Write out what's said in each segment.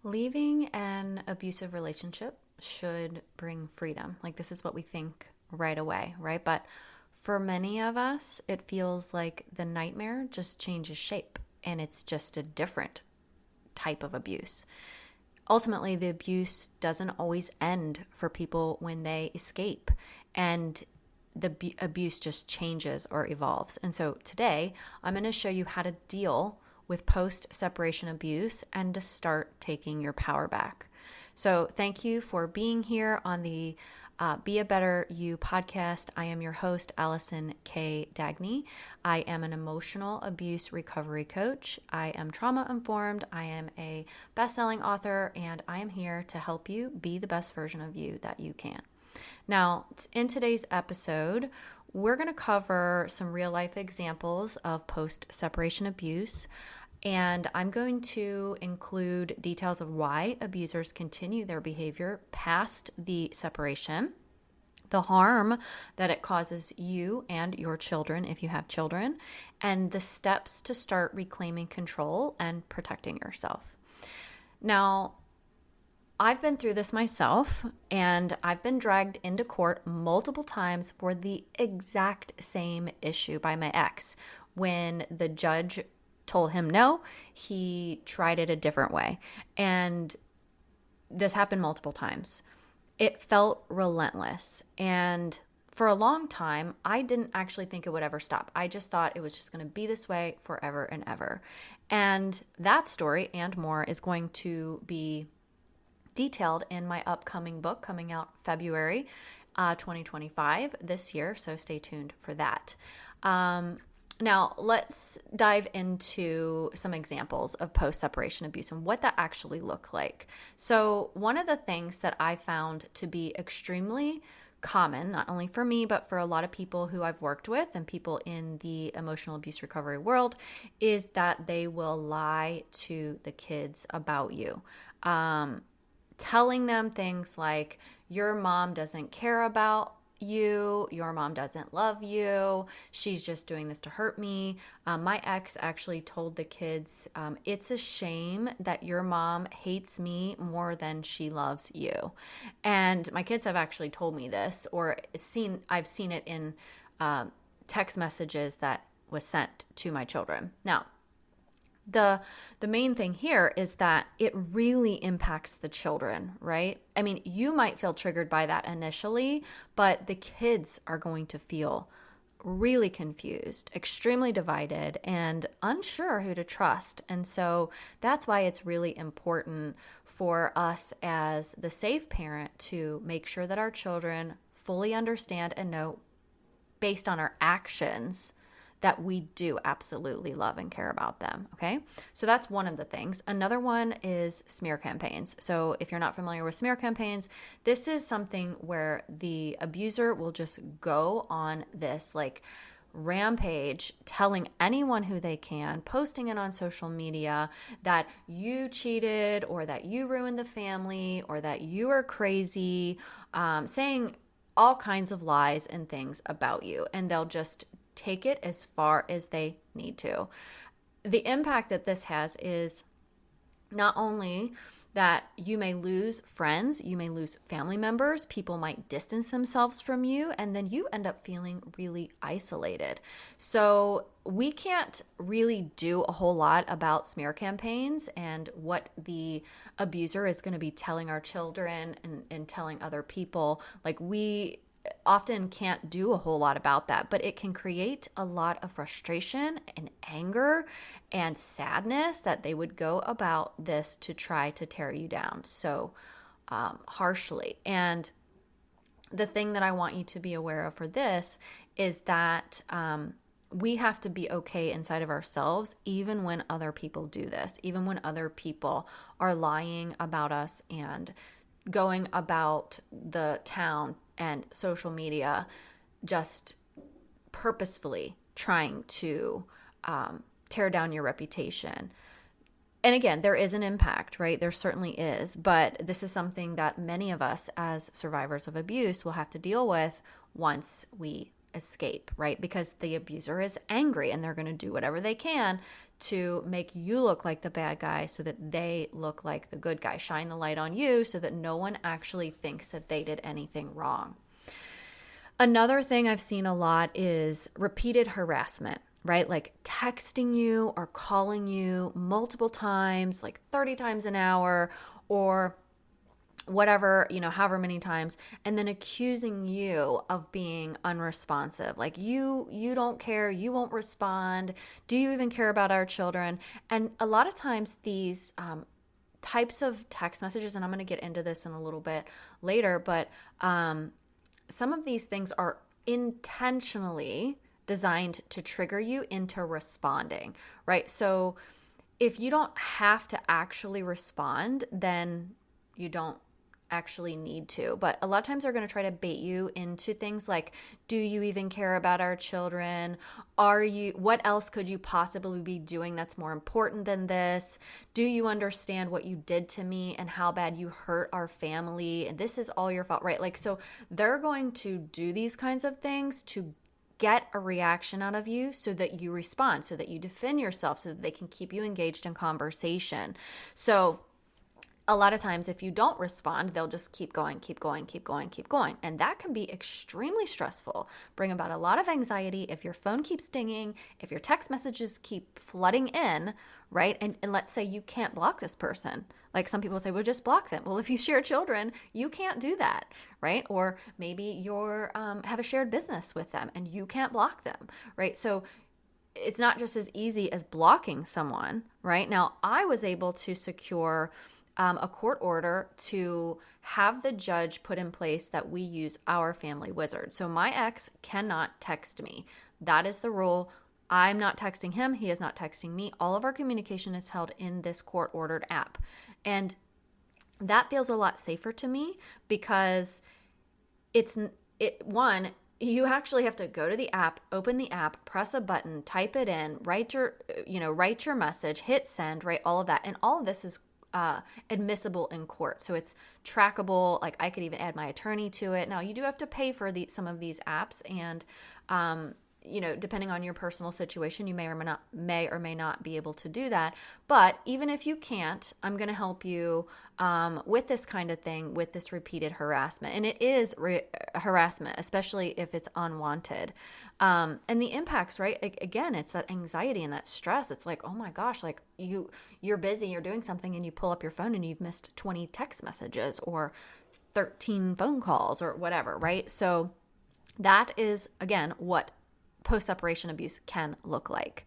Leaving an abusive relationship should bring freedom. Like, this is what we think right away, right? But for many of us, it feels like the nightmare just changes shape and it's just a different type of abuse. Ultimately, the abuse doesn't always end for people when they escape, and the abuse just changes or evolves. And so today, I'm going to show you how to deal with post-separation abuse and to start taking your power back. So thank you for being here on the Be a Better You podcast. I am your host, Allison K. Dagny. I am an emotional abuse recovery coach. I am trauma informed. I am a best-selling author, and I am here to help you be the best version of you that you can. Now, in today's episode, we're going to cover some real life examples of post-separation abuse. And I'm going to include details of why abusers continue their behavior past the separation, the harm that it causes you and your children if you have children, and the steps to start reclaiming control and protecting yourself. Now, I've been through this myself, and I've been dragged into court multiple times for the exact same issue by my ex. When the judge told him no, he tried it a different way. And this happened multiple times. It felt relentless. And for a long time, I didn't actually think it would ever stop. I just thought it was just going to be this way forever and ever. And that story and more is going to be detailed in my upcoming book coming out February 2025 this year. So stay tuned for that. Now, let's dive into some examples of post-separation abuse and what that actually looked like. So one of the things that I found to be extremely common, not only for me, but for a lot of people who I've worked with and people in the emotional abuse recovery world, is that they will lie to the kids about you. Telling them things like, your mom doesn't care about you, your mom doesn't love you, she's just doing this to hurt me. My ex actually told the kids, it's a shame that your mom hates me more than she loves you. And my kids have actually told me this, or I've seen it in text messages that was sent to my children. Now, the main thing here is that it really impacts the children, right? I mean, you might feel triggered by that initially, but the kids are going to feel really confused, extremely divided, and unsure who to trust. And so that's why it's really important for us as the safe parent to make sure that our children fully understand and know, based on our actions, that we do absolutely love and care about them, okay? So that's one of the things. Another one is smear campaigns. So if you're not familiar with smear campaigns, this is something where the abuser will just go on this like rampage, telling anyone who they can, posting it on social media, that you cheated or that you ruined the family or that you are crazy, saying all kinds of lies and things about you. And they'll just take it as far as they need to. The impact that this has is not only that you may lose friends, you may lose family members, people might distance themselves from you, and then you end up feeling really isolated. So we can't really do a whole lot about smear campaigns and what the abuser is going to be telling our children and telling other people. Like, we often can't do a whole lot about that, but it can create a lot of frustration and anger and sadness that they would go about this to try to tear you down so harshly. And the thing that I want you to be aware of for this is that we have to be okay inside of ourselves, even when other people do this, even when other people are lying about us and going about the town and social media, just purposefully trying to tear down your reputation. And again, there is an impact, right? There certainly is. But this is something that many of us as survivors of abuse will have to deal with once we escape, right? Because the abuser is angry and they're going to do whatever they can to make you look like the bad guy so that they look like the good guy. Shine the light on you so that no one actually thinks that they did anything wrong. Another thing I've seen a lot is repeated harassment, right? Like texting you or calling you multiple times, like 30 times an hour or whatever, however many times, and then accusing you of being unresponsive. Like you don't care, you won't respond. Do you even care about our children? And a lot of times these types of text messages, and I'm going to get into this in a little bit later, but some of these things are intentionally designed to trigger you into responding, right? So if you don't have to actually respond, then you don't actually need to. But a lot of times they're going to try to bait you into things like, do you even care about our children? What else could you possibly be doing that's more important than this? Do you understand what you did to me and how bad you hurt our family? And this is all your fault, right? Like, so they're going to do these kinds of things to get a reaction out of you so that you respond, so that you defend yourself, so that they can keep you engaged in conversation. So a lot of times if you don't respond, they'll just keep going. And that can be extremely stressful, bring about a lot of anxiety if your phone keeps dinging, if your text messages keep flooding in, right? And let's say you can't block this person. Like some people say, well, just block them. Well, if you share children, you can't do that, right? Or maybe you're have a shared business with them and you can't block them, right? So it's not just as easy as blocking someone, right? Now, I was able to secure a court order to have the judge put in place that we use our family wizard. So my ex cannot text me. That is the rule. I'm not texting him. He is not texting me. All of our communication is held in this court-ordered app. And that feels a lot safer to me because you actually have to go to the app, open the app, press a button, type it in, write your message, hit send, right? All of that. And all of this is admissible in court. So it's trackable. Like I could even add my attorney to it. Now you do have to pay for some of these apps and, depending on your personal situation, you may or may not be able to do that. But even if you can't, I'm going to help you with this kind of thing, with this repeated harassment. And it is harassment, especially if it's unwanted. And the impacts, right? Again, it's that anxiety and that stress. It's like, oh my gosh, like you're busy, you're doing something and you pull up your phone and you've missed 20 text messages or 13 phone calls or whatever, right? So that is, again, what post-separation abuse can look like.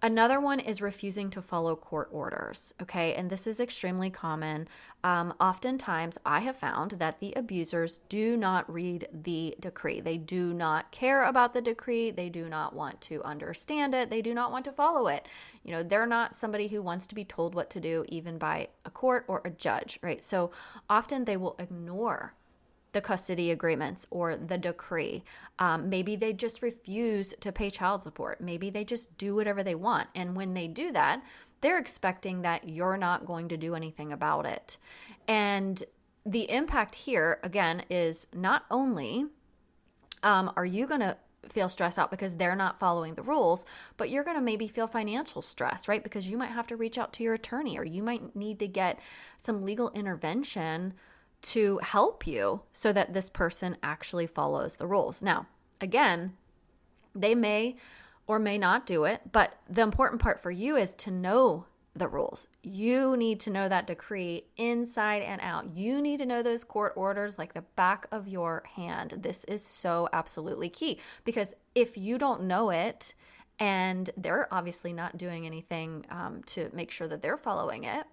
Another one is refusing to follow court orders, okay? And this is extremely common. Oftentimes, I have found that the abusers do not read the decree. They do not care about the decree. They do not want to understand it. They do not want to follow it. They're not somebody who wants to be told what to do, even by a court or a judge, right? So often they will ignore the custody agreements or the decree. Maybe they just refuse to pay child support. Maybe they just do whatever they want. And when they do that, they're expecting that you're not going to do anything about it. And the impact here, again, is not only are you going to feel stressed out because they're not following the rules, but you're going to maybe feel financial stress, right? Because you might have to reach out to your attorney or you might need to get some legal intervention to help you so that this person actually follows the rules. Now, again, they may or may not do it, but the important part for you is to know the rules. You need to know that decree inside and out. You need to know those court orders like the back of your hand. This is so absolutely key because if you don't know it and they're obviously not doing anything to make sure that they're following it,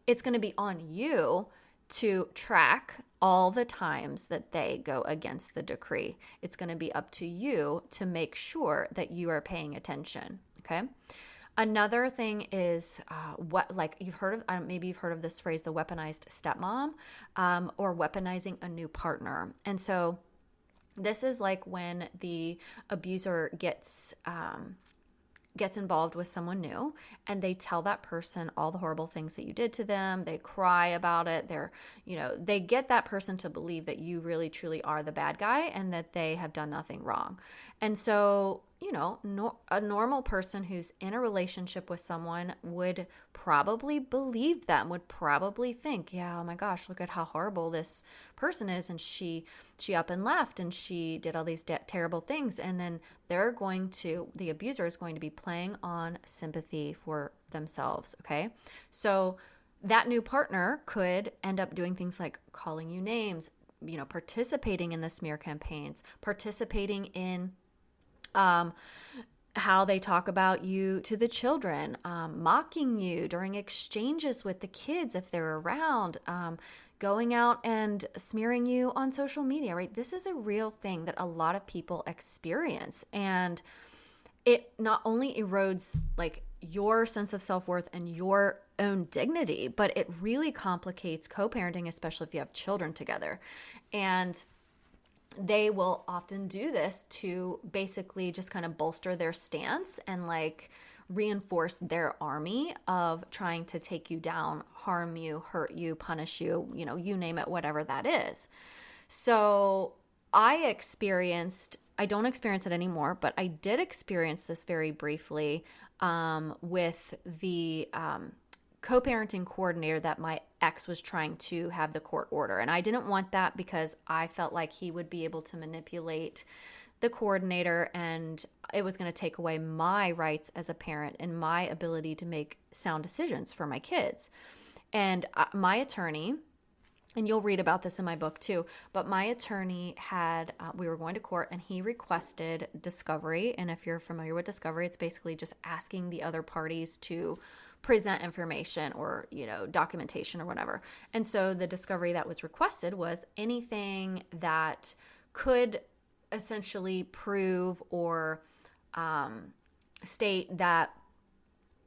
it's going to be on you to track all the times that they go against the decree. It's going to be up to you to make sure that you are paying attention, okay? Another thing is maybe you've heard of this phrase, the weaponized stepmom, or weaponizing a new partner. And so this is like when the abuser gets involved with someone new and they tell that person all the horrible things that you did to them. They cry about it. They get that person to believe that you really truly are the bad guy and that they have done nothing wrong. And so a normal person who's in a relationship with someone would probably believe them, would probably think, yeah, oh my gosh, look at how horrible this person is. And she up and left and she did all these terrible things. And then the abuser is going to be playing on sympathy for themselves. Okay. So that new partner could end up doing things like calling you names, participating in the smear campaigns, participating in how they talk about you to the children, mocking you during exchanges with the kids if they're around, going out and smearing you on social media, right? This is a real thing that a lot of people experience. And it not only erodes like your sense of self-worth and your own dignity, but it really complicates co-parenting, especially if you have children together. And they will often do this to basically just kind of bolster their stance and like reinforce their army of trying to take you down, harm you, hurt you, punish you, you name it, whatever that is. So I don't experience it anymore, but I did experience this very briefly with the co-parenting coordinator that my ex was trying to have the court order. And I didn't want that because I felt like he would be able to manipulate the coordinator and it was going to take away my rights as a parent and my ability to make sound decisions for my kids. And my attorney, and you'll read about this in my book too, but my attorney we were going to court and he requested discovery. And if you're familiar with discovery, it's basically just asking the other parties to present information or, documentation or whatever. And so the discovery that was requested was anything that could essentially prove or state that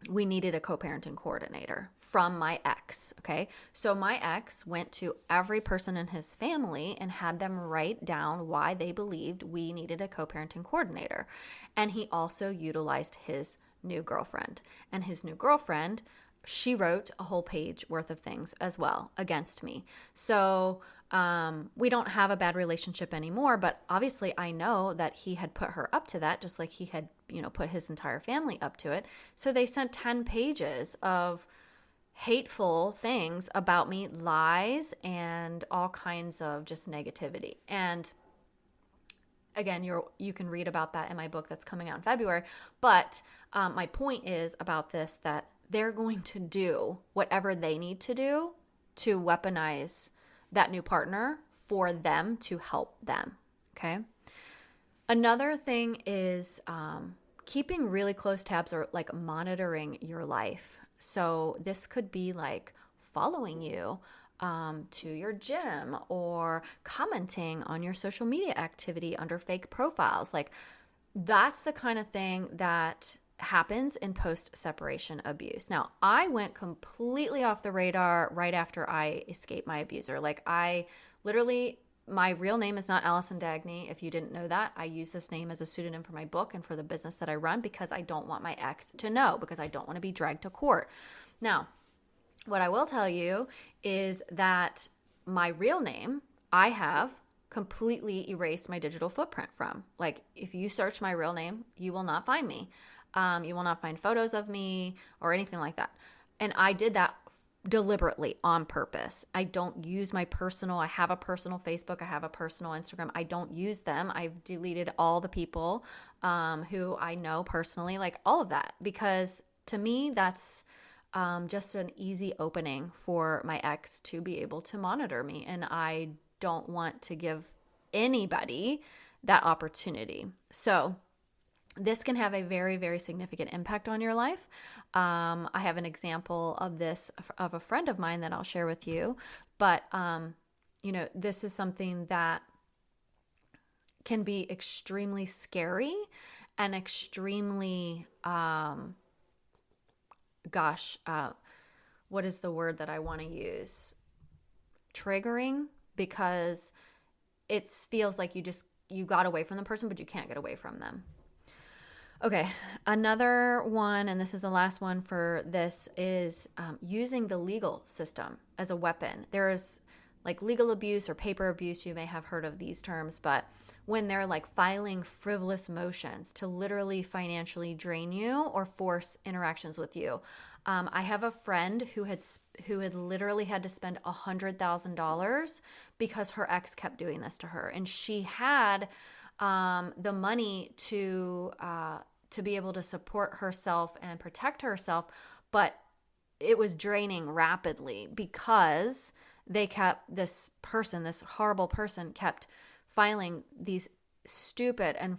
we needed a co-parenting coordinator from my ex. Okay. So my ex went to every person in his family and had them write down why they believed we needed a co-parenting coordinator. And he also utilized his new girlfriend. And his new girlfriend, she wrote a whole page worth of things as well against me. So we don't have a bad relationship anymore, but obviously I know that he had put her up to that, just like he had, put his entire family up to it. So they sent 10 pages of hateful things about me, lies, and all kinds of just negativity. And again, you can read about that in my book that's coming out in February. But my point is about this, that they're going to do whatever they need to do to weaponize that new partner for them to help them. Okay. Another thing is keeping really close tabs or like monitoring your life. So this could be like following you to your gym or commenting on your social media activity under fake profiles. Like that's the kind of thing that happens in post-separation abuse. Now, I went completely off the radar right after I escaped my abuser. Like I literally, my real name is not Allison Dagny. If you didn't know that, I use this name as a pseudonym for my book and for the business that I run because I don't want my ex to know, because I don't want to be dragged to court. Now, what I will tell you is that my real name, I have completely erased my digital footprint from. Like if you search my real name, you will not find me. You will not find photos of me or anything like that. And I did that deliberately on purpose. I don't use I have a personal Facebook. I have a personal Instagram. I don't use them. I've deleted all the people who I know personally, like all of that, because to me, that's just an easy opening for my ex to be able to monitor me. And I don't want to give anybody that opportunity. So this can have a very, very significant impact on your life. I have an example of this of a friend of mine that I'll share with you. But, this is something that can be extremely scary and extremely, what is the word that I want to use? Triggering, because it feels like you got away from the person, but you can't get away from them. Okay, another one, and this is the last one for this, is using the legal system as a weapon. There is like legal abuse or paper abuse, you may have heard of these terms, but when they're like filing frivolous motions to literally financially drain you or force interactions with you. I have a friend who had literally had to spend $100,000 because her ex kept doing this to her, and she had the money to be able to support herself and protect herself, but it was draining rapidly because this horrible person kept filing these stupid and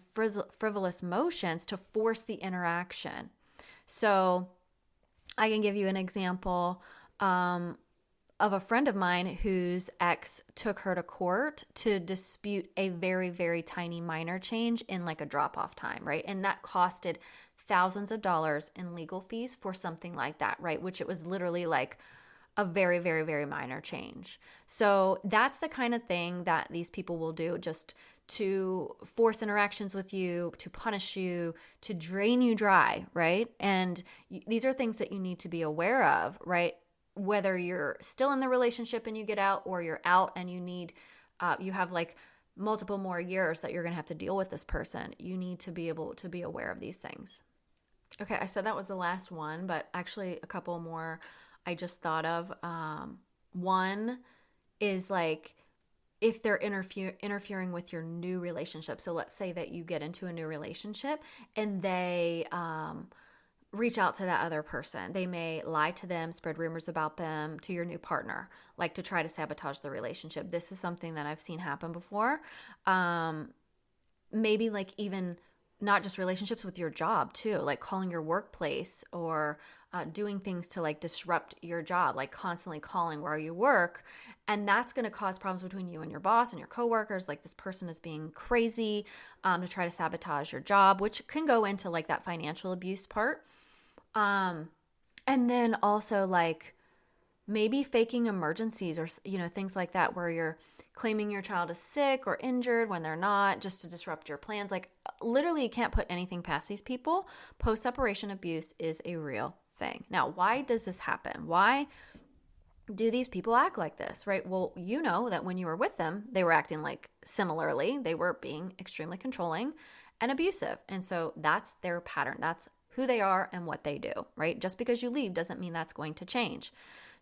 frivolous motions to force the interaction. So I can give you an example of a friend of mine whose ex took her to court to dispute a very, very tiny minor change in like a drop-off time, right? And that costed thousands of dollars in legal fees for something like that, right? Which it was literally like a very, very, very minor change. So that's the kind of thing that these people will do just to force interactions with you, to punish you, to drain you dry, right? And these are things that you need to be aware of, right? Whether you're still in the relationship and you get out, or you're out and you have like multiple more years that you're going to have to deal with this person, you need to be able to be aware of these things. Okay, I said that was the last one, but actually a couple more I just thought of. One is like if they're interfering with your new relationship. So let's say that you get into a new relationship and they reach out to that other person. They may lie to them, spread rumors about them to your new partner, like to try to sabotage the relationship. This is something that I've seen happen before. Maybe like even not just relationships, with your job too, like calling your workplace or doing things to like disrupt your job, like constantly calling where you work. And that's going to cause problems between you and your boss and your coworkers. Like this person is being crazy to try to sabotage your job, which can go into like that financial abuse part. And then also like maybe faking emergencies or, things like that, where you're claiming your child is sick or injured when they're not, just to disrupt your plans. Like literally you can't put anything past these people. Post-separation abuse is a real thing. Now, why does this happen? Why do these people act like this, right? Well, you know that when you were with them, they were acting like similarly. They were being extremely controlling and abusive. And so that's their pattern. That's who they are and what they do, right? Just because you leave doesn't mean that's going to change.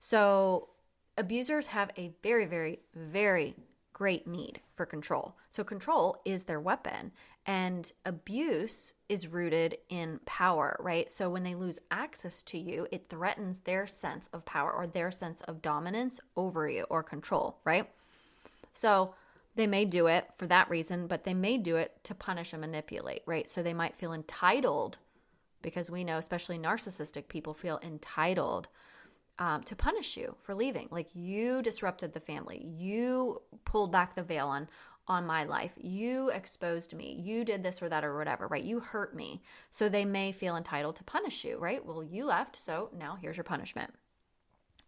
So abusers have a very, very, very great need for control. So control is their weapon, and abuse is rooted in power, right? So when they lose access to you, it threatens their sense of power or their sense of dominance over you or control, right? So they may do it for that reason, but they may do it to punish and manipulate, right? So they might feel entitled, because we know especially narcissistic people feel entitled to punish you for leaving. Like, you disrupted the family. You pulled back the veil on my life. You exposed me. You did this or that or whatever, right? You hurt me. So they may feel entitled to punish you, right? Well, you left, so now here's your punishment.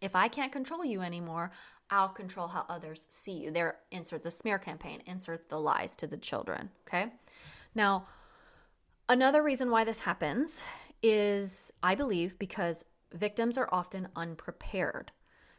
If I can't control you anymore, I'll control how others see you. There, insert the smear campaign, insert the lies to the children, okay? Now, another reason why this happens is, I believe, because victims are often unprepared.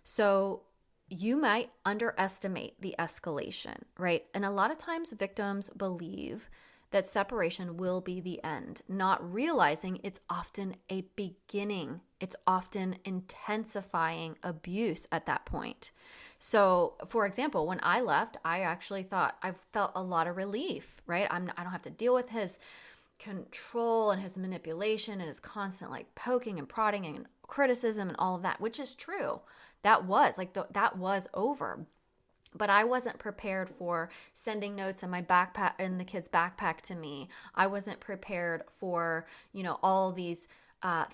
So you might underestimate the escalation, right? And a lot of times victims believe that separation will be the end, not realizing it's often a beginning. It's often intensifying abuse at that point. So, for example, when I left, I actually I felt a lot of relief, right? I don't have to deal with his control and his manipulation and his constant like poking and prodding and criticism and all of that, which is true. That was that was over. But I wasn't prepared for sending notes in my backpack, in the kid's backpack, to me. I wasn't prepared for, all these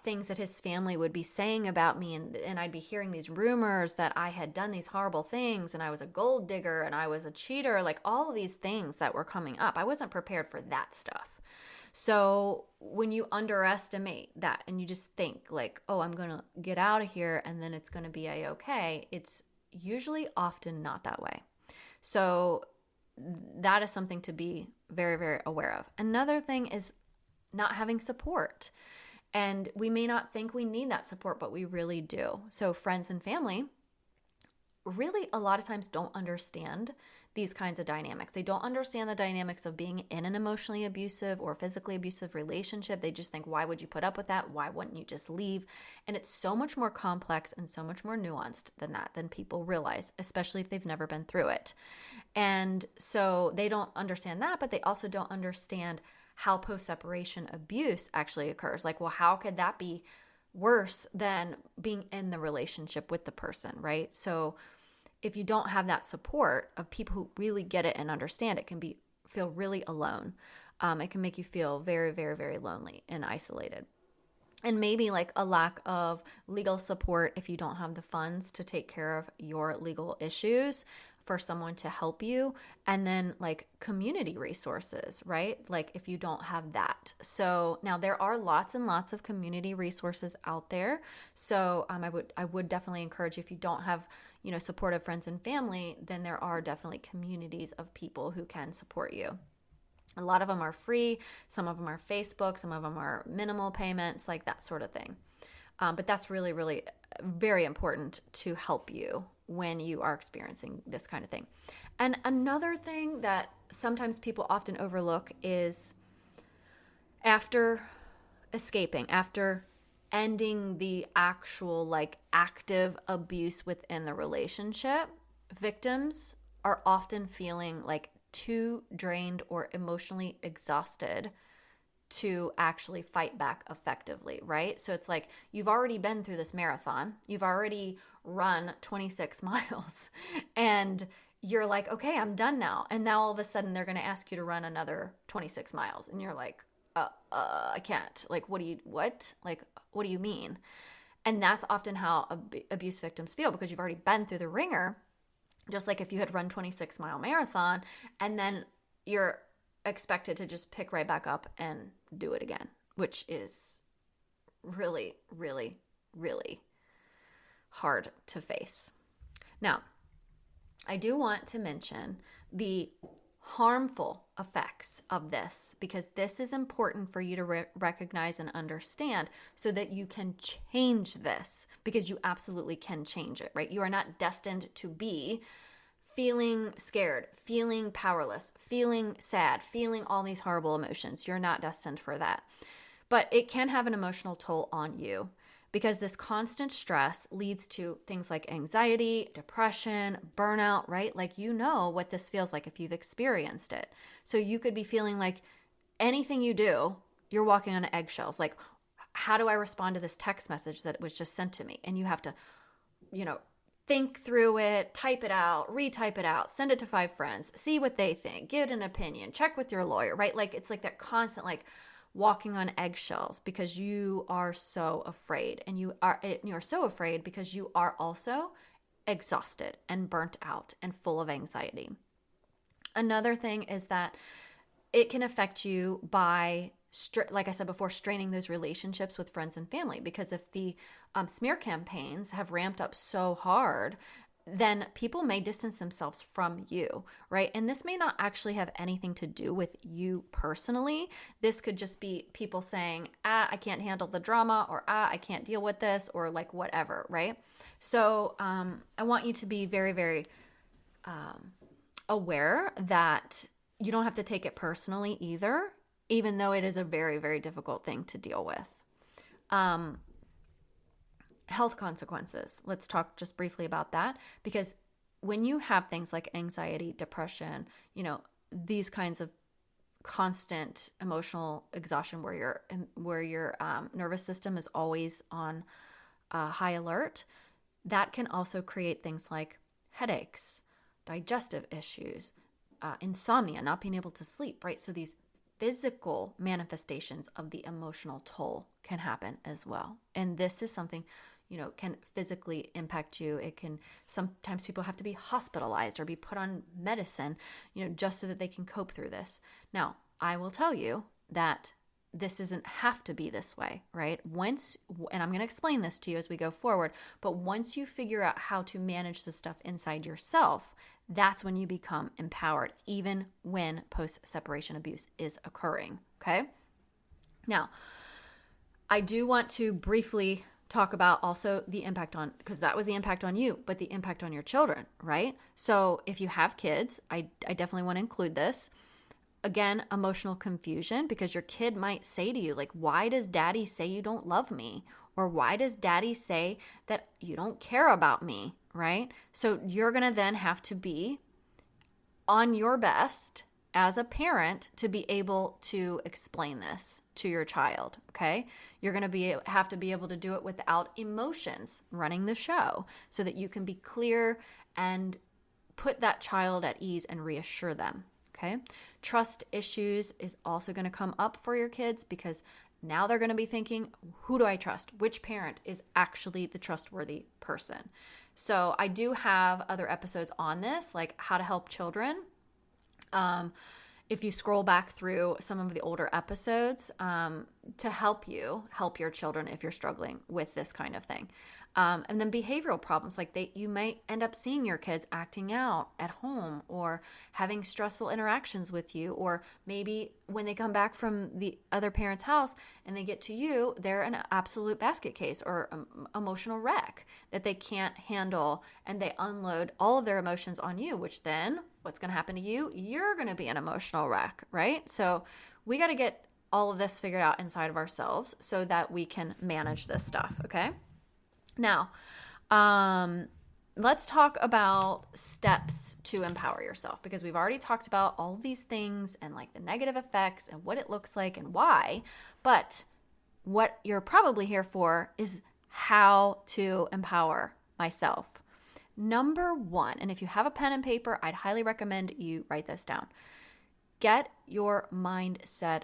things that his family would be saying about me. And I'd be hearing these rumors that I had done these horrible things and I was a gold digger and I was a cheater, like all of these things that were coming up. I wasn't prepared for that stuff. So when you underestimate that and you just think like, oh, I'm going to get out of here and then it's going to be a-okay, it's usually often not that way. So that is something to be very, very aware of. Another thing is not having support. And we may not think we need that support, but we really do. So friends and family really a lot of times don't understand these kinds of dynamics. They don't understand the dynamics of being in an emotionally abusive or physically abusive relationship. They just think, why would you put up with that? Why wouldn't you just leave? And it's so much more complex and so much more nuanced than that, than people realize, especially if they've never been through it. And so they don't understand that, but they also don't understand how post-separation abuse actually occurs. Like, well, how could that be worse than being in the relationship with the person, right? So if you don't have that support of people who really get it and understand, it can feel really alone. It can make you feel very, very, very lonely and isolated. And maybe like a lack of legal support if you don't have the funds to take care of your legal issues, for someone to help you, and then like community resources, right? Like if you don't have that. So now there are lots and lots of community resources out there. So I would definitely encourage you, if you don't have, supportive friends and family, then there are definitely communities of people who can support you. A lot of them are free. Some of them are Facebook. Some of them are minimal payments, like that sort of thing. But that's really, really very important to help you when you are experiencing this kind of thing. And another thing that sometimes people often overlook is after escaping, after ending the actual like active abuse within the relationship, victims are often feeling like too drained or emotionally exhausted to actually fight back effectively, right? So it's like you've already been through this marathon, you've already run 26 miles, and you're like, okay, I'm done now. And now all of a sudden they're going to ask you to run another 26 miles. And you're like, I can't. Like, what do you mean? And that's often how abuse victims feel, because you've already been through the ringer, just like if you had run 26-mile marathon, and then you're expected to just pick right back up and do it again, which is really, really, really hard to face. Now, I do want to mention the harmful effects of this, because this is important for you to recognize and understand so that you can change this, because you absolutely can change it, right? You are not destined to be feeling scared, feeling powerless, feeling sad, feeling all these horrible emotions. You're not destined for that. But it can have an emotional toll on you, because this constant stress leads to things like anxiety, depression, burnout, right? Like, what this feels like if you've experienced it. So you could be feeling like anything you do, you're walking on eggshells. Like, how do I respond to this text message that was just sent to me? And you have to, think through it, type it out, retype it out, send it to 5 friends, see what they think, get an opinion, check with your lawyer, right? Like, it's like that constant, like, walking on eggshells, because you are so afraid, and you're so afraid because you are also exhausted and burnt out and full of anxiety. Another thing is that it can affect you by, like I said before, straining those relationships with friends and family, because if the smear campaigns have ramped up so hard, then people may distance themselves from you, right? And this may not actually have anything to do with you personally. This could just be people saying, I can't handle the drama, or I can't deal with this, or like whatever, right? So I want you to be very, very aware that you don't have to take it personally either, even though it is a very, very difficult thing to deal with. Health consequences. Let's talk just briefly about that, because when you have things like anxiety, depression, these kinds of constant emotional exhaustion where your nervous system is always on high alert, that can also create things like headaches, digestive issues, insomnia, not being able to sleep, right? So these physical manifestations of the emotional toll can happen as well. And this is something, can physically impact you. It can, sometimes people have to be hospitalized or be put on medicine, just so that they can cope through this. Now, I will tell you that this doesn't have to be this way, right? And I'm going to explain this to you as we go forward, but once you figure out how to manage the stuff inside yourself, that's when you become empowered, even when post-separation abuse is occurring, okay? Now, I do want to briefly talk about also the impact on, because that was the impact on you, but the impact on your children, right? So if you have kids, I definitely want to include this. Again, emotional confusion, because your kid might say to you, like, why does daddy say you don't love me? Or why does daddy say that you don't care about me, right? So you're going to then have to be on your best as a parent to be able to explain this to your child, okay? You're going to have to be able to do it without emotions running the show so that you can be clear and put that child at ease and reassure them, okay? Trust issues is also going to come up for your kids because now they're going to be thinking, who do I trust? Which parent is actually the trustworthy person? So I do have other episodes on this, like how to help children. If you scroll back through some of the older episodes to help your children if you're struggling with this kind of thing. And then behavioral problems, like you might end up seeing your kids acting out at home or having stressful interactions with you, or maybe when they come back from the other parent's house and they get to you, they're an absolute basket case or emotional wreck that they can't handle, and they unload all of their emotions on you, which then what's going to happen to you? You're going to be an emotional wreck, right? So we got to get all of this figured out inside of ourselves so that we can manage this stuff, okay? Now, let's talk about steps to empower yourself, because we've already talked about all of these things and like the negative effects and what it looks like and why. But what you're probably here for is how to empower myself. Number one, and if you have a pen and paper, I'd highly recommend you write this down. Get your mindset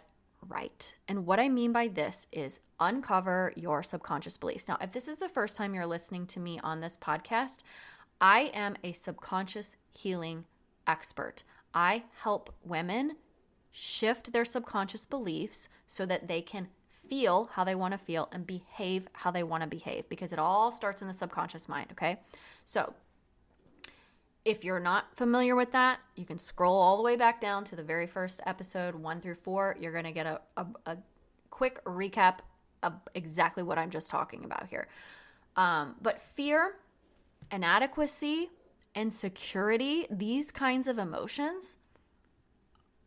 right. And what I mean by this is uncover your subconscious beliefs. Now, if this is the first time you're listening to me on this podcast, I am a subconscious healing expert. I help women shift their subconscious beliefs so that they can feel how they want to feel and behave how they want to behave, because it all starts in the subconscious mind, okay? So if you're not familiar with that, you can scroll all the way back down to the very first episode, 1 through 4. You're going to get a quick recap of exactly what I'm just talking about here. But fear, inadequacy, insecurity, these kinds of emotions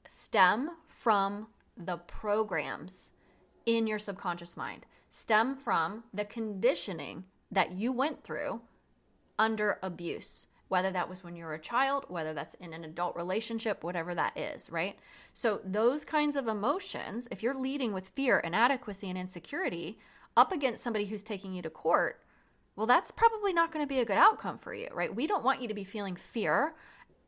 stem from the programs in your subconscious mind, stem from the conditioning that you went through under abuse, whether that was when you were a child, whether that's in an adult relationship, whatever that is, right? So those kinds of emotions, if you're leading with fear, inadequacy, and insecurity up against somebody who's taking you to court, well, that's probably not going to be a good outcome for you, right? We don't want you to be feeling fear,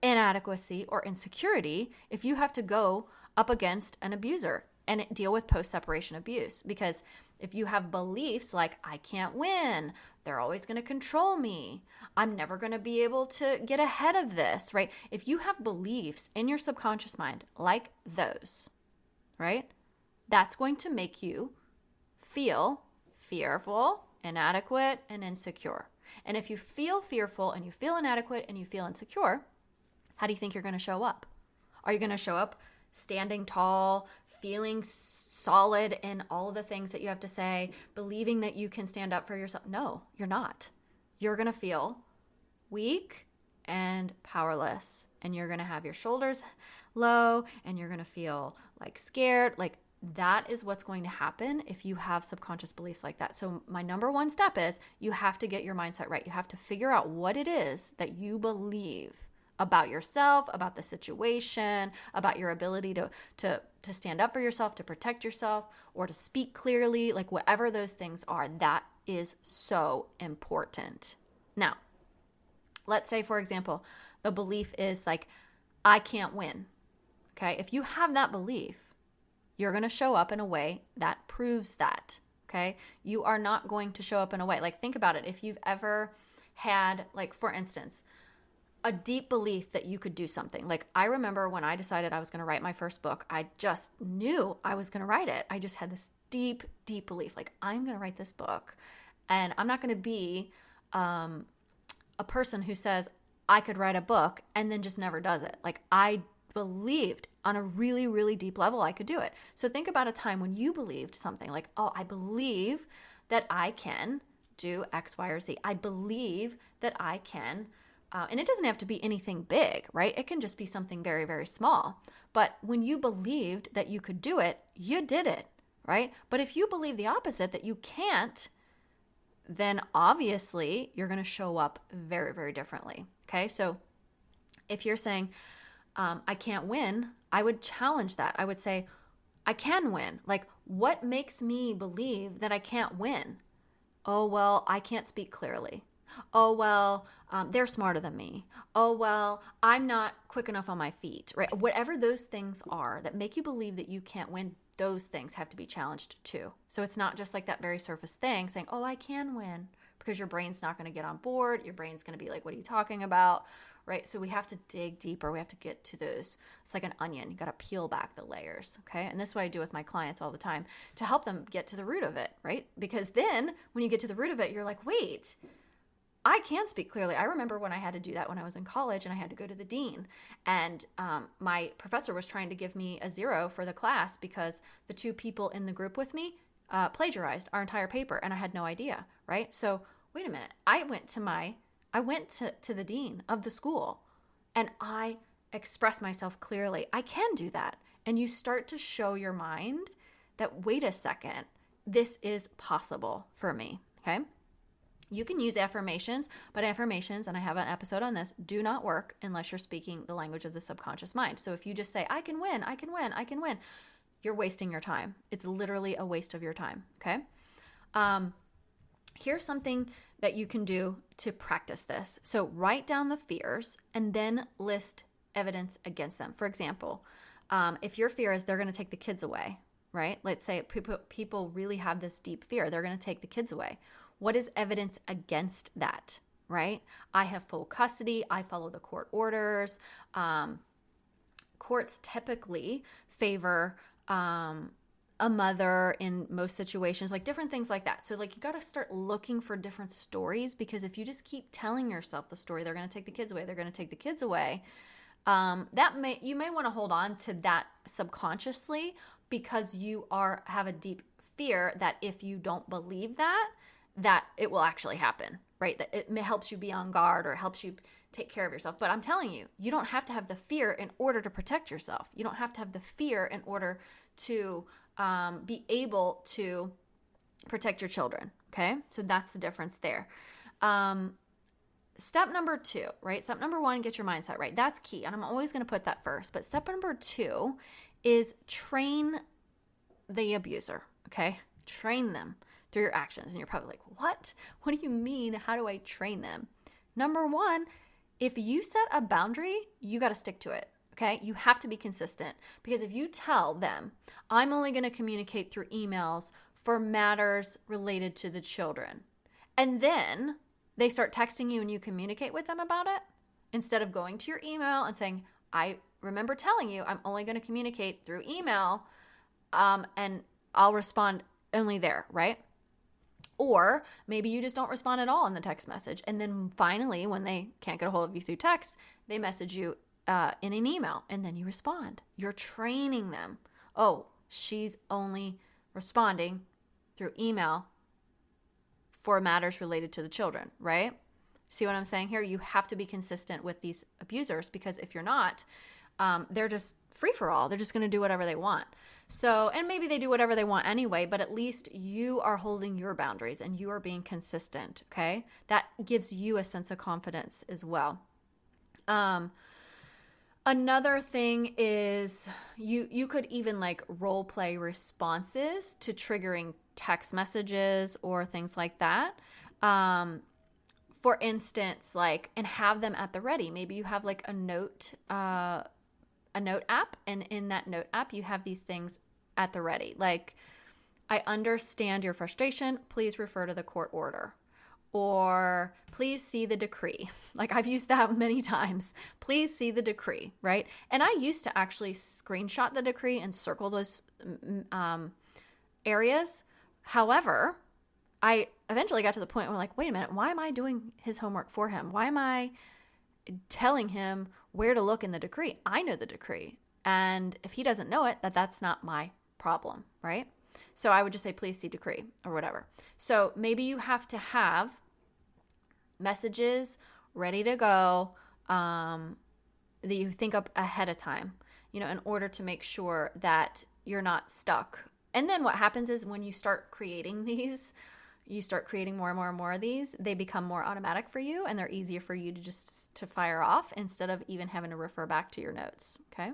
inadequacy, or insecurity if you have to go up against an abuser and deal with post-separation abuse. Because if you have beliefs like, I can't win, they're always going to control me, I'm never going to be able to get ahead of this, right? If you have beliefs in your subconscious mind like those, right, that's going to make you feel fearful, inadequate, and insecure. And if you feel fearful and you feel inadequate and you feel insecure, how do you think you're going to show up? Are you going to show up standing tall, feeling solid in all of the things that you have to say, believing that you can stand up for yourself? No, you're not. You're going to feel weak and powerless, and you're going to have your shoulders low, and you're going to feel like scared. Like, that is what's going to happen if you have subconscious beliefs like that. So my number one step is you have to get your mindset right. You have to figure out what it is that you believe about yourself, about the situation, about your ability to stand up for yourself, to protect yourself, or to speak clearly, like whatever those things are. That is so important. Now, let's say, for example, the belief is like, I can't win. Okay, if you have that belief, you're going to show up in a way that proves that, okay? You are not going to show up in a way, like, think about it. If you've ever had, like, for instance, a deep belief that you could do something. Like, I remember when I decided I was going to write my first book, I just knew I was going to write it. I just had this deep, deep belief, like, I'm going to write this book, and I'm not going to be a person who says I could write a book and then just never does it. Like, I believed on a really, really deep level I could do it. So think about a time when you believed something like, oh, I believe that I can do X, Y, or Z. I believe that I can, and it doesn't have to be anything big, right? It can just be something very, very small. But when you believed that you could do it, you did it, right? But if you believe the opposite, that you can't, then obviously you're going to show up very, very differently. Okay. So if you're saying, I can't win, I would challenge that. I would say, I can win. Like, what makes me believe that I can't win? Oh, well, I can't speak clearly. Oh, well, they're smarter than me. Oh, well, I'm not quick enough on my feet, right? Whatever those things are that make you believe that you can't win, those things have to be challenged too. So it's not just like that very surface thing saying, oh, I can win, because your brain's not going to get on board. Your brain's going to be like, what are you talking about? Right? So we have to dig deeper. We have to get to those. It's like an onion. You got to peel back the layers. Okay. And this is what I do with my clients all the time to help them get to the root of it. Right? Because then when you get to the root of it, you're like, wait, I can speak clearly. I remember when I had to do that when I was in college and I had to go to the dean, and my professor was trying to give me a 0 for the class because the 2 people in the group with me plagiarized our entire paper, and I had no idea, right? So wait a minute. I went to the dean of the school and I expressed myself clearly. I can do that. And you start to show your mind that, wait a second, this is possible for me, okay? You can use affirmations, but affirmations, and I have an episode on this, do not work unless you're speaking the language of the subconscious mind. So if you just say, I can win, I can win, I can win, you're wasting your time. It's literally a waste of your time, okay? Here's something that you can do to practice this. So write down the fears and then list evidence against them. For example, if your fear is they're going to take the kids away, right? Let's say people really have this deep fear. They're going to take the kids away. What is evidence against that, right? I have full custody. I follow the court orders. Courts typically favor a mother in most situations, like different things like that. So like you got to start looking for different stories, because if you just keep telling yourself the story, they're going to take the kids away, they're going to take the kids away, you may want to hold on to that subconsciously, because you have a deep fear that if you don't believe that it will actually happen, right? That it helps you be on guard or helps you take care of yourself. But I'm telling you, you don't have to have the fear in order to protect yourself. You don't have to have the fear in order to be able to protect your children, okay? So that's the difference there. Step number 2, right? Step number 1, get your mindset right. That's key, and I'm always going to put that first. But step number 2 is train the abuser, okay? Train them through your actions. And you're probably like, what? What do you mean? How do I train them? Number 1, if you set a boundary, you got to stick to it. Okay, you have to be consistent, because if you tell them, I'm only going to communicate through emails for matters related to the children, and then they start texting you and you communicate with them about it, instead of going to your email and saying, I remember telling you I'm only going to communicate through email, and I'll respond only there, right? Or maybe you just don't respond at all in the text message, and then finally, when they can't get a hold of you through text, they message you in an email, and then you respond. You're training them. Oh, she's only responding through email for matters related to the children, right? See what I'm saying here? You have to be consistent with these abusers, because if you're not, they're just free for all. They're just going to do whatever they want. So, and maybe they do whatever they want anyway, but at least you are holding your boundaries and you are being consistent, okay? That gives you a sense of confidence as well. Another thing is you could even like role play responses to triggering text messages or things like that. For instance, like, and have them at the ready. Maybe you have like a note app, and in that note app, you have these things at the ready. Like, I understand your frustration. Please refer to the court order. Or please see the decree. Like, I've used that many times. Please see the decree, right? And I used to actually screenshot the decree and circle those areas. However, I eventually got to the point where, like, wait a minute, why am I doing his homework for him? Why am I telling him where to look in the decree? I know the decree. And if he doesn't know it, that's not my problem, right? So I would just say, please see decree or whatever. So maybe you have to have messages ready to go that you think up ahead of time, in order to make sure that you're not stuck. And then what happens is when you start creating these, you start creating more and more and more of these, they become more automatic for you and they're easier for you to fire off instead of even having to refer back to your notes. Okay.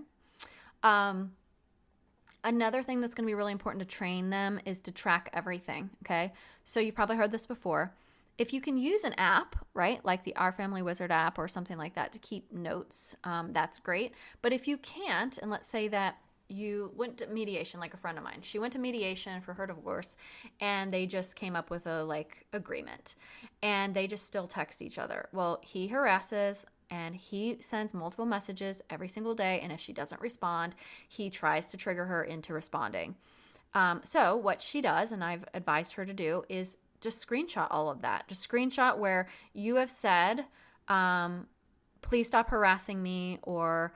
Another thing that's going to be really important to train them is to track everything. Okay. So you've probably heard this before. If you can use an app, right, like the Our Family Wizard app or something like that to keep notes, that's great. But if you can't, and let's say that you went to mediation, like a friend of mine, she went to mediation for her divorce and they just came up with a agreement and they just still text each other. Well, he harasses and he sends multiple messages every single day. And if she doesn't respond, he tries to trigger her into responding. So what she does, and I've advised her to do, is just screenshot all of that. Just screenshot where you have said, please stop harassing me, or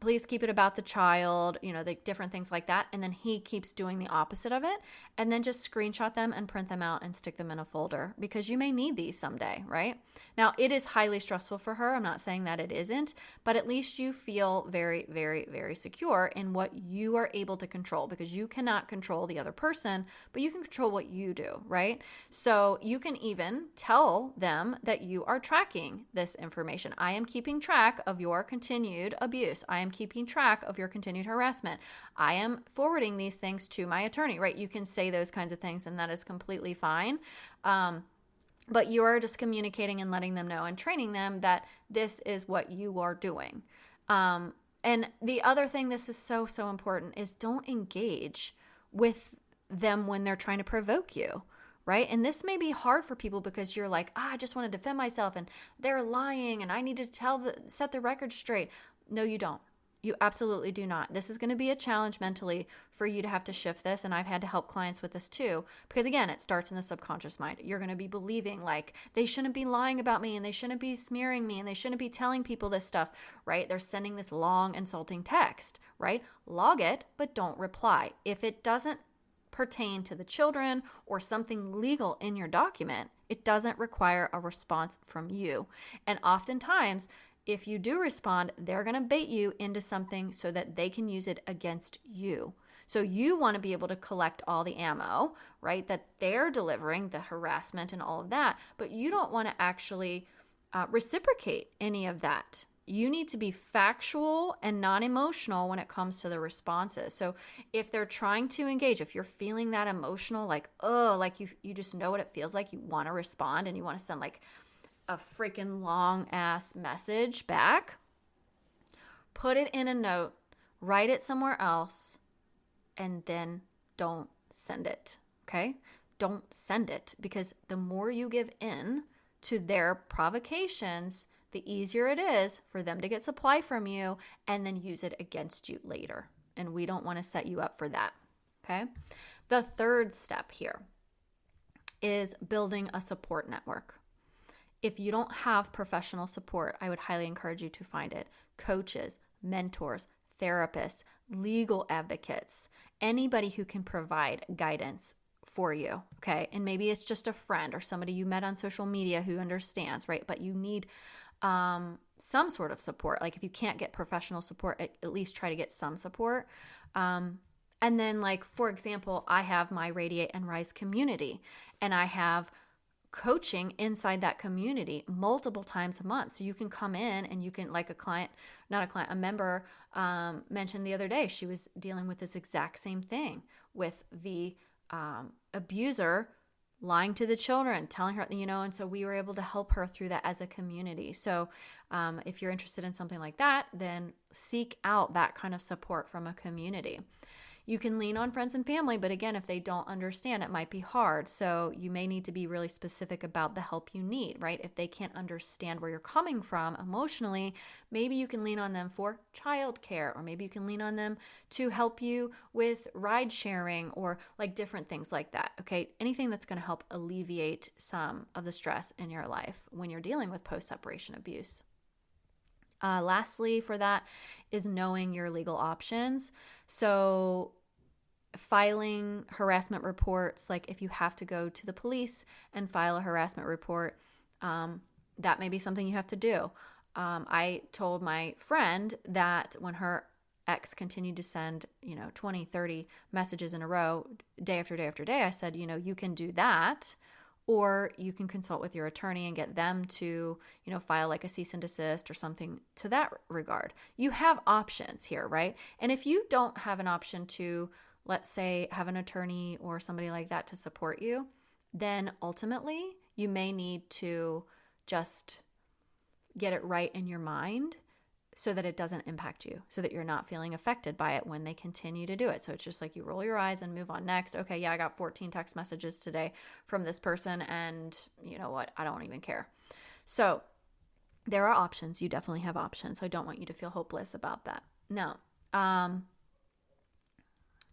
please keep it about the child, the different things like that. And then he keeps doing the opposite of it. And then just screenshot them and print them out and stick them in a folder because you may need these someday, right? Now, it is highly stressful for her. I'm not saying that it isn't, but at least you feel very, very, very secure in what you are able to control, because you cannot control the other person, but you can control what you do, right? So you can even tell them that you are tracking this information. I am keeping track of your continued abuse. I am keeping track of your continued harassment. I am forwarding these things to my attorney, right? You can say those kinds of things and that is completely fine. But you're just communicating and letting them know and training them that this is what you are doing. And the other thing, this is so, so important, is don't engage with them when they're trying to provoke you, right? And this may be hard for people because you're like, I just want to defend myself and they're lying and I need to set the record straight. No, you don't. You absolutely do not. This is going to be a challenge mentally for you to have to shift this. And I've had to help clients with this too, because again, it starts in the subconscious mind. You're going to be believing like they shouldn't be lying about me and they shouldn't be smearing me and they shouldn't be telling people this stuff, right? They're sending this long insulting text, right? Log it, but don't reply. If it doesn't pertain to the children or something legal in your document, it doesn't require a response from you. And oftentimes, if you do respond, they're going to bait you into something so that they can use it against you. So you want to be able to collect all the ammo, right, that they're delivering, the harassment and all of that, but you don't want to actually reciprocate any of that. You need to be factual and non-emotional when it comes to the responses. So if they're trying to engage, if you're feeling that emotional, like you just know what it feels like, you want to respond and you want to send like a freaking long ass message back, put it in a note, write it somewhere else, and then don't send it. Okay? Don't send it, because the more you give in to their provocations, the easier it is for them to get supply from you and then use it against you later. And we don't want to set you up for that. Okay? The third step here is building a support network. If you don't have professional support, I would highly encourage you to find it. Coaches, mentors, therapists, legal advocates, anybody who can provide guidance for you, okay? And maybe it's just a friend or somebody you met on social media who understands, right? But you need some sort of support. Like if you can't get professional support, at least try to get some support. And then like, for example, I have my Radiate and Rise community, and I have coaching inside that community multiple times a month. So you can come in and you can, like a member mentioned the other day, she was dealing with this exact same thing with the abuser lying to the children, telling her, and so we were able to help her through that as a community. So if you're interested in something like that, then seek out that kind of support from a community. You can lean on friends and family, but again, if they don't understand, it might be hard. So you may need to be really specific about the help you need, right? If they can't understand where you're coming from emotionally, maybe you can lean on them for childcare, or maybe you can lean on them to help you with ride sharing or like different things like that, okay? Anything that's going to help alleviate some of the stress in your life when you're dealing with post-separation abuse. Lastly, for that is knowing your legal options. So filing harassment reports, like if you have to go to the police and file a harassment report, that may be something you have to do. I told my friend that when her ex continued to send, 20, 30 messages in a row, day after day after day, I said, you can do that, or you can consult with your attorney and get them to, file like a cease and desist or something to that regard. You have options here, right? And if you don't have an option to, let's say, have an attorney or somebody like that to support you, then ultimately you may need to just get it right in your mind so that it doesn't impact you, so that you're not feeling affected by it when they continue to do it. So it's just like you roll your eyes and move on next. Okay, yeah, I got 14 text messages today from this person, and you know what? I don't even care. So there are options. You definitely have options. So I don't want you to feel hopeless about that. Now,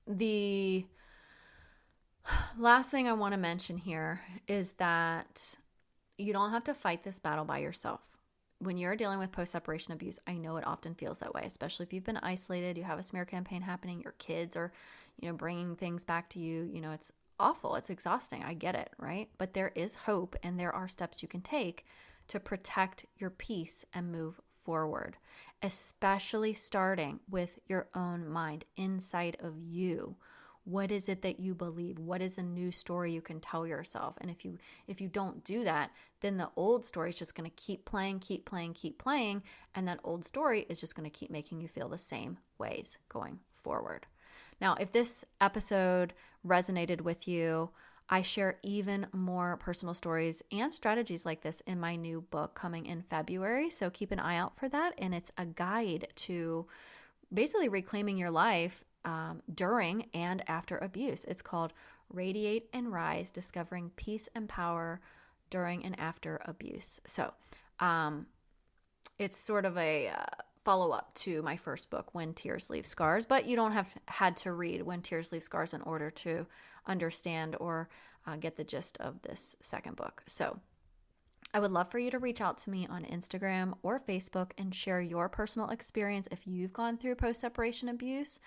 the last thing I want to mention here is that you don't have to fight this battle by yourself. When you're dealing with post-separation abuse, I know it often feels that way, especially if you've been isolated, you have a smear campaign happening, your kids are, bringing things back to you. It's awful. It's exhausting. I get it, right? But there is hope, and there are steps you can take to protect your peace and move forward, especially starting with your own mind inside of you. What is it that you believe? What is a new story you can tell yourself? And if you don't do that, then the old story is just going to keep playing, and that old story is just going to keep making you feel the same ways going forward. Now, if this episode resonated with you, I share even more personal stories and strategies like this in my new book coming in February. So keep an eye out for that. And it's a guide to basically reclaiming your life during and after abuse. It's called Radiate and Rise, Discovering Peace and Power During and After Abuse. So it's sort of a follow-up to my first book, When Tears Leave Scars, but you don't have had to read When Tears Leave Scars in order to understand or get the gist of this second book. So I would love for you to reach out to me on Instagram or Facebook and share your personal experience if you've gone through post-separation abuse.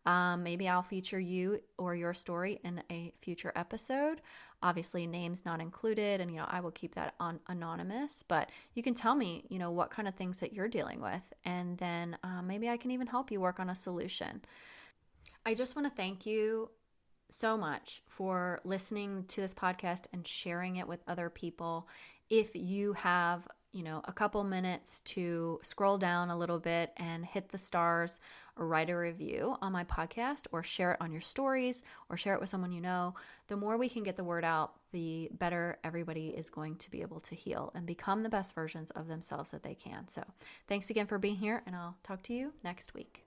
Maybe I'll feature you or your story in a future episode. Obviously, names not included, and I will keep that on anonymous. But you can tell me, what kind of things that you're dealing with, and then maybe I can even help you work on a solution. I just want to thank you so much for listening to this podcast and sharing it with other people. If you have, a couple minutes to scroll down a little bit and hit the stars or write a review on my podcast or share it on your stories or share it with someone the more we can get the word out, the better everybody is going to be able to heal and become the best versions of themselves that they can. So thanks again for being here, and I'll talk to you next week.